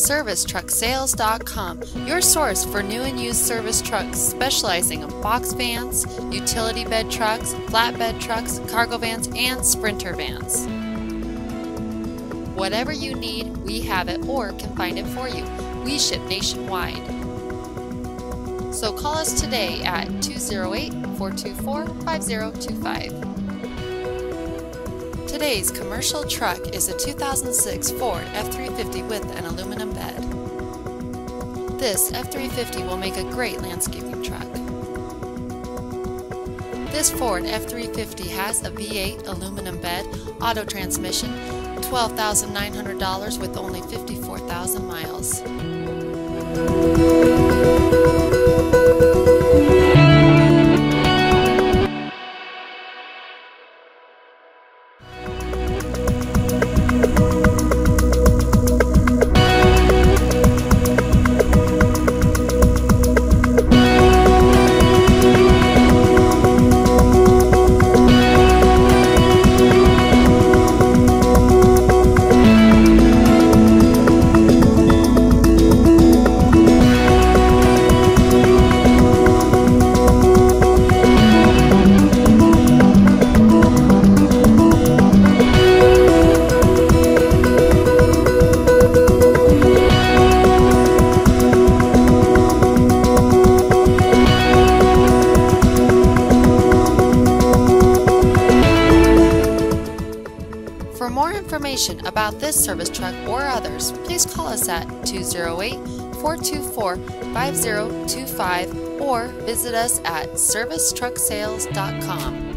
ServiceTruckSales.com, your source for new and used service trucks specializing in box vans, utility bed trucks, flatbed trucks, cargo vans, and sprinter vans. Whatever you need, we have it or can find it for you. We ship nationwide. So call us today at 208-424-5025. Today's commercial truck is a 2006 Ford F350 with an aluminum bed. This F350 will make a great landscaping truck. This Ford F350 has a V8 aluminum bed, auto transmission, $12,900 with only 54,000 miles. For more information about this service truck or others, please call us at 208-424-5025 or visit us at ServiceTruckSales.com.